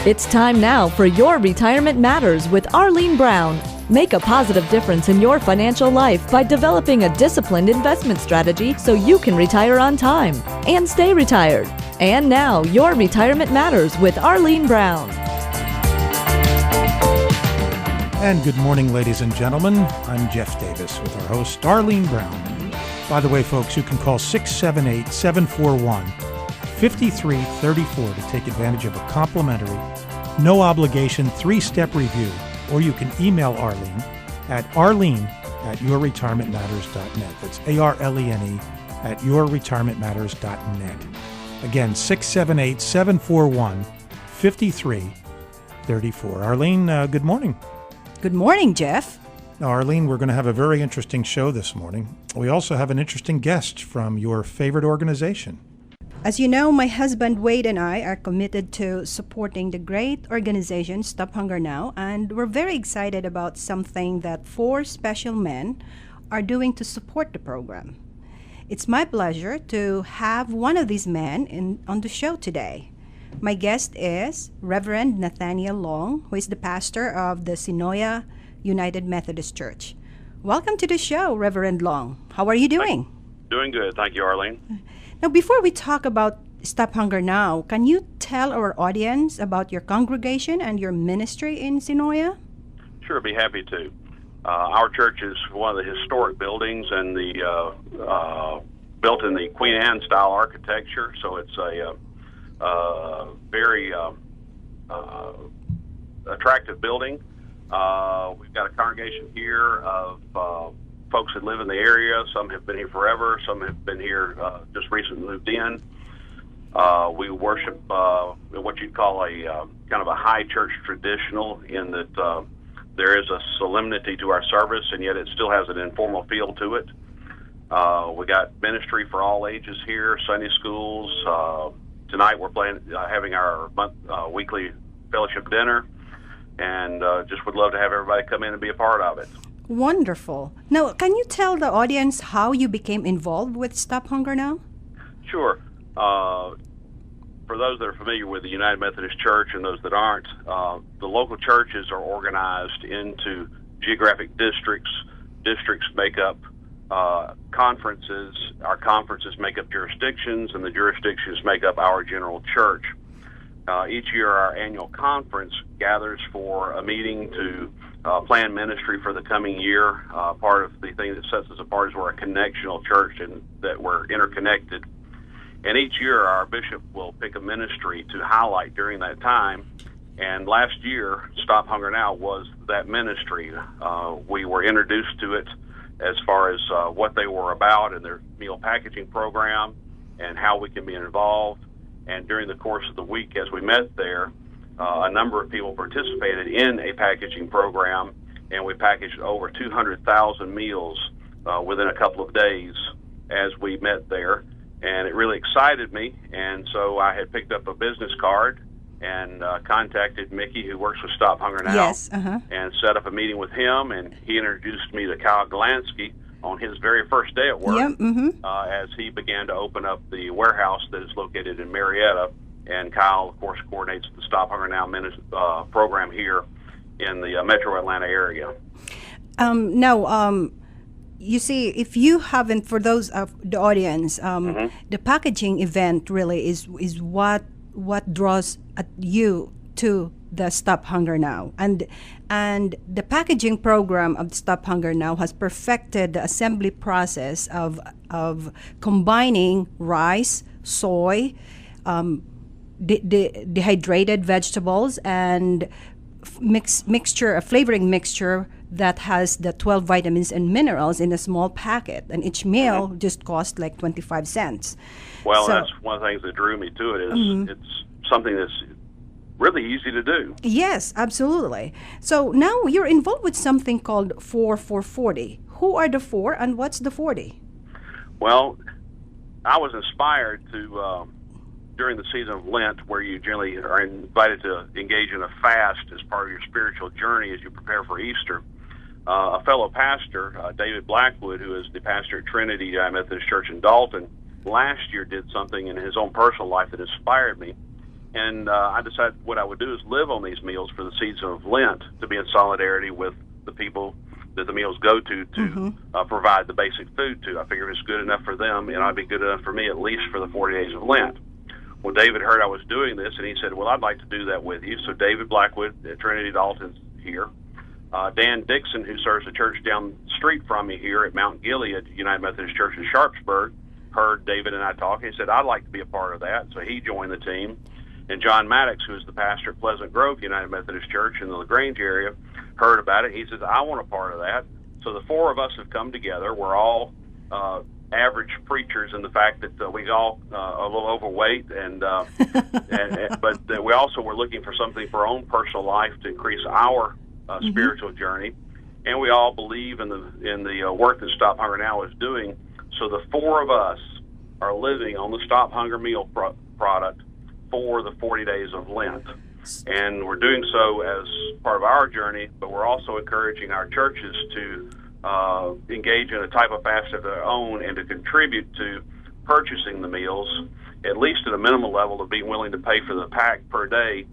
It's time now for Your Retirement Matters with Arlene Brown. Make a positive difference in your financial life by developing a disciplined investment strategy so you can retire on time and stay retired. And now, Your Retirement Matters with Arlene Brown. And good morning, ladies and gentlemen. I'm Jeff Davis with our host, Arlene Brown. By the way, folks, you can call 678-741-5334 to take advantage of a complimentary, no-obligation 3-step review, or you can email Arlene at arlene@yourretirementmatters.net. That's ARLENE at yourretirementmatters.net. Again, 678-741-5334. Arlene, good morning. Good morning, Jeff. Now, Arlene, we're going to have a very interesting show this morning. We also have an interesting guest from your favorite organization. As you know, my husband Wade and I are committed to supporting the great organization Stop Hunger Now, and we're very excited about something that 4 special men are doing to support the program. It's my pleasure to have one of these men on the show today. My guest is Reverend Nathaniel Long, who is the pastor of the Sinoia United Methodist Church. Welcome to the show, Reverend Long. How are you doing? Doing good. Thank you, Arlene. Now, before we talk about Stop Hunger Now, can you tell our audience about your congregation and your ministry in Sinoia? Sure, be happy to. Our church is one of the historic buildings and built in the Queen Anne style architecture, so it's a very attractive building. We've got a congregation here of folks that live in the area. Some have been here forever. Some have been here just recently moved in. We worship what you'd call a kind of a high church traditional, in that there is a solemnity to our service, and yet it still has an informal feel to it. We got ministry for all ages here, Sunday schools. Tonight we're having our weekly fellowship dinner, and just would love to have everybody come in and be a part of it. Wonderful. Now, can you tell the audience how you became involved with Stop Hunger Now? Sure. For those that are familiar with the United Methodist Church and those that aren't, the local churches are organized into geographic districts. Districts make up conferences. Our conferences make up jurisdictions, and the jurisdictions make up our general church. Each year, our annual conference gathers for a meeting to plan ministry for the coming year. Part of the thing that sets us apart is we're a connectional church and that we're interconnected. And each year, our bishop will pick a ministry to highlight during that time. And last year, Stop Hunger Now was that ministry. We were introduced to it as far as what they were about and their meal packaging program and how we can be involved. And during the course of the week, as we met there, a number of people participated in a packaging program, and we packaged over 200,000 meals within a couple of days as we met there. And it really excited me, and so I had picked up a business card and contacted Mickey, who works with Stop Hunger Now, Yes, and set up a meeting with him, and he introduced me to Kyle Galansky on his very first day at work, as he began to open up the warehouse that is located in Marietta. And Kyle, of course, coordinates the Stop Hunger Now program here in the metro Atlanta area. You see, if you haven't, for those of the audience, the packaging event really is what draws you to the Stop Hunger Now, and the packaging program of Stop Hunger Now has perfected the assembly process of combining rice, soy, dehydrated vegetables, and a flavoring mixture that has the 12 vitamins and minerals in a small packet, and each meal just costs like 25 cents. Well, that's one of the things that drew me to it is it's something that's really easy to do. Yes, absolutely. So now you're involved with something called 4 for 40. Who are the 4 and what's the 40? Well, I was inspired to, during the season of Lent, where you generally are invited to engage in a fast as part of your spiritual journey as you prepare for Easter. A fellow pastor, David Blackwood, who is the pastor at Trinity United Methodist Church in Dalton, last year did something in his own personal life that inspired me. And I decided what I would do is live on these meals for the season of Lent to be in solidarity with the people that the meals go to provide the basic food to. I figured it's good enough for them, and it'd be good enough for me at least for the 40 days of Lent. Well, David heard I was doing this, and he said, well, I'd like to do that with you. So David Blackwood at Trinity Dalton's here. Dan Dixon, who serves the church down the street from me here at Mount Gilead United Methodist Church in Sharpsburg, heard David and I talking. He said, I'd like to be a part of that. So he joined the team. And John Maddox, who is the pastor at Pleasant Grove United Methodist Church in the LaGrange area, heard about it. He says, I want a part of that. So the four of us have come together. We're all average preachers in the fact that we all a little overweight, but we also were looking for something for our own personal life to increase our spiritual journey, and we all believe in the work that Stop Hunger Now is doing. So the four of us are living on the Stop Hunger meal product for the 40 days of Lent, and we're doing so as part of our journey. But we're also encouraging our churches to engage in a type of fast of their own and to contribute to purchasing the meals, at least at a minimal level of being willing to pay for the pack per day.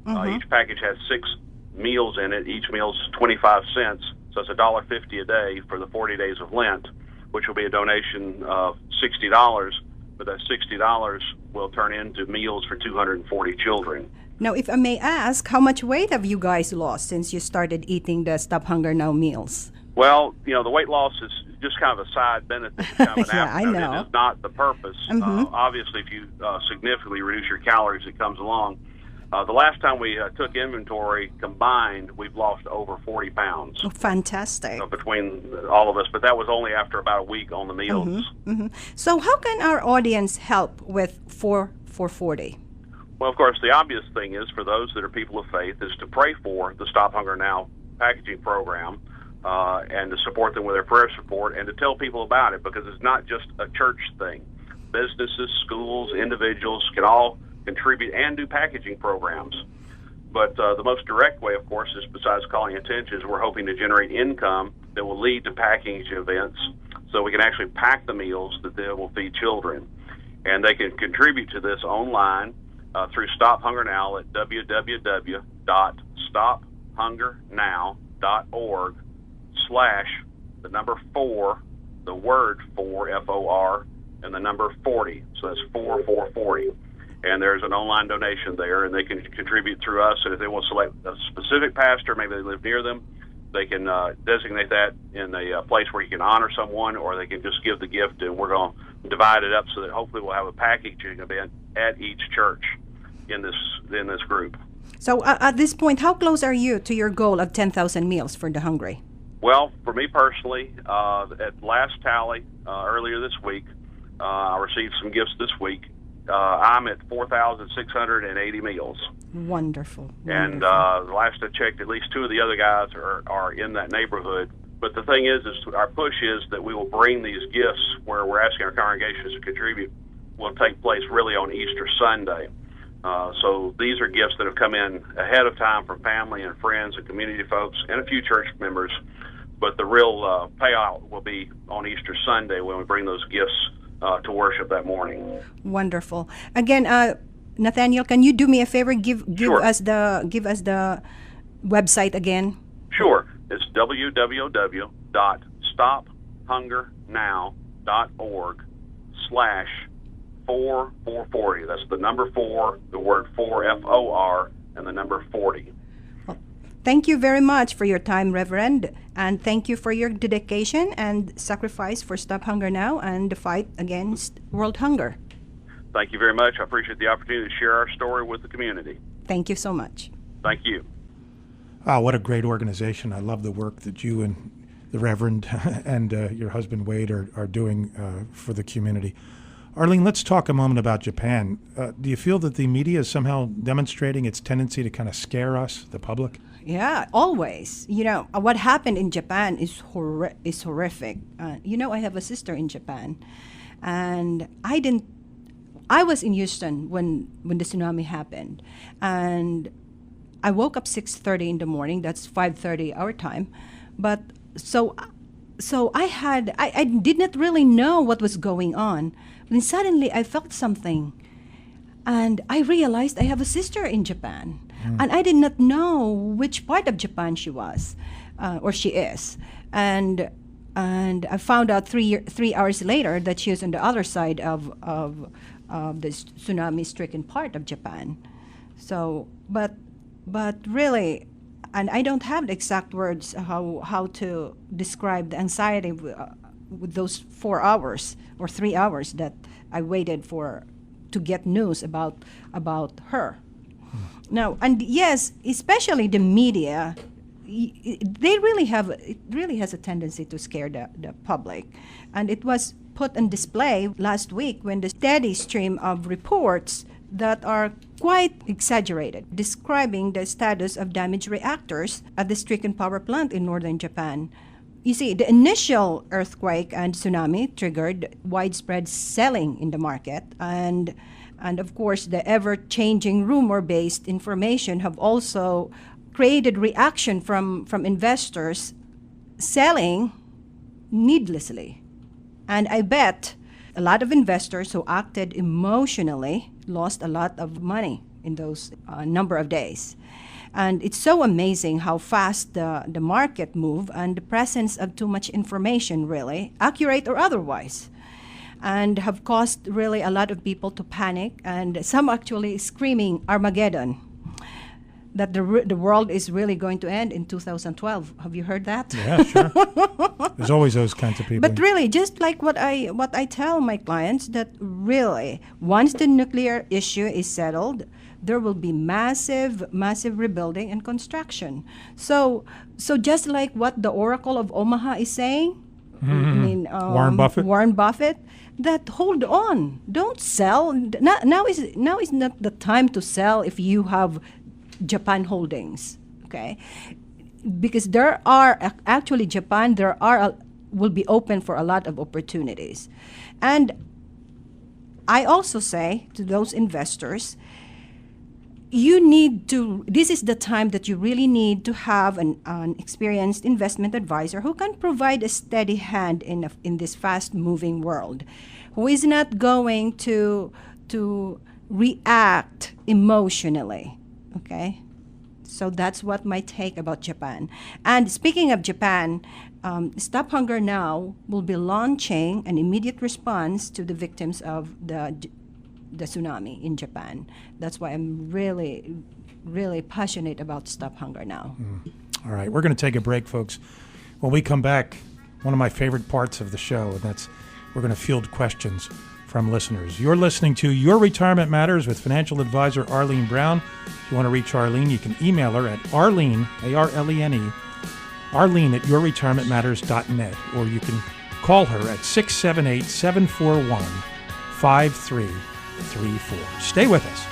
Each package has 6 meals in it. Each meal's 25 cents, so it's $1.50 a day for the 40 days of Lent, which will be a donation of $60, but that $60 will turn into meals for 240 children. Now, if I may ask, how much weight have you guys lost since you started eating the Stop Hunger Now meals? Well, the weight loss is just kind of a side benefit, kind of an Yeah, I afternoon. know. It is not the purpose. Obviously, if you significantly reduce your calories, it comes along. The last time we took inventory combined, we've lost over 40 pounds. Oh, fantastic. Between all of us, but that was only after about a week on the meals. So how can our audience help with 4 for 40? Well, of course, the obvious thing is for those that are people of faith is to pray for the Stop Hunger Now packaging program and to support them with their prayer support and to tell people about it, because it's not just a church thing. Businesses, schools, individuals can all contribute and do packaging programs. But the most direct way, of course, is besides calling attention, is we're hoping to generate income that will lead to packaging events so we can actually pack the meals that they will feed children. And they can contribute to this online through Stop Hunger Now at www.stophungernow.org/4, the word 4, F-O-R, and the number 40. So that's 4440. And there's an online donation there, and they can contribute through us. And if they want to select a specific pastor, maybe they live near them, they can designate that in a place where you can honor someone, or they can just give the gift, and we're going to divide it up so that hopefully we'll have a packaging event at each church in this group. So at this point, how close are you to your goal of 10,000 meals for the hungry? Well, for me personally, at last tally earlier this week, I received some gifts this week. I'm at 4,680 meals. Wonderful. And the last I checked, at least 2 of the other guys are in that neighborhood. But the thing is our push is that we will bring these gifts where we're asking our congregations to contribute will take place really on Easter Sunday. So these are gifts that have come in ahead of time from family and friends and community folks and a few church members. But the real payout will be on Easter Sunday when we bring those gifts to worship that morning. Wonderful. Again, Nathaniel, can you do me a favor? Give Sure. us the website again. Sure. It's www.stophungernow.org/4440. That's the number 4, the word 4, F-O-R, and the number 40. Thank you very much for your time, Reverend, and thank you for your dedication and sacrifice for Stop Hunger Now and the fight against world hunger. Thank you very much. I appreciate the opportunity to share our story with the community. Thank you so much. Thank you. Wow, what a great organization. I love the work that you and the Reverend and your husband Wade are doing for the community. Arlene, let's talk a moment about Japan. Do you feel that the media is somehow demonstrating its tendency to kind of scare us, the public? Yeah, always. What happened in Japan is horrific. I have a sister in Japan, and I was in Houston when the tsunami happened, and I woke up 6:30 in the morning. That's 5:30 our time, but so I did not really know what was going on. Then suddenly I felt something. And I realized I have a sister in Japan. And I did not know which part of Japan she was, or she is. And I found out 3 hours later that she was on the other side of the tsunami-stricken part of Japan. So, but really, and I don't have the exact words how to describe the anxiety with those 4 hours or 3 hours that I waited to get news about her. Now, and yes, especially the media, it really has a tendency to scare the public. And it was put on display last week when the steady stream of reports that are quite exaggerated, describing the status of damaged reactors at the stricken power plant in northern Japan. You see, the initial earthquake and tsunami triggered widespread selling in the market, and of course, the ever-changing rumor-based information have also created reaction from investors selling needlessly. And I bet a lot of investors who acted emotionally lost a lot of money in those number of days. And it's so amazing how fast the market moved, and the presence of too much information, really, accurate or otherwise, and have caused really a lot of people to panic, and some actually screaming Armageddon, that the world is really going to end in 2012. Have you heard that? Yeah, sure. There's always those kinds of people. But really, just like what I tell my clients, that really, once the nuclear issue is settled, there will be massive rebuilding and construction. So just like what the Oracle of Omaha is saying, I mean, Warren Buffett, that hold on, don't sell. Now is not the time to sell if you have Japan holdings, okay? Because there are actually Japan, will be open for a lot of opportunities. And I also say to those investors, this is the time that you really need to have an experienced investment advisor who can provide a steady hand in this fast-moving world, who is not going to react emotionally, okay? So that's what my take about Japan. And speaking of Japan, Stop Hunger Now will be launching an immediate response to the victims of the tsunami in Japan. That's why I'm really, really passionate about Stop Hunger Now. All right, we're going to take a break, folks. When we come back, one of my favorite parts of the show, and that's we're going to field questions from listeners. You're listening to Your Retirement Matters with financial advisor Arlene Brown. If you want to reach Arlene, you can email her at Arlene, A-R-L-E-N-E, Arlene at yourretirementmatters.net, or you can call her at 678-741-5334. Stay with us.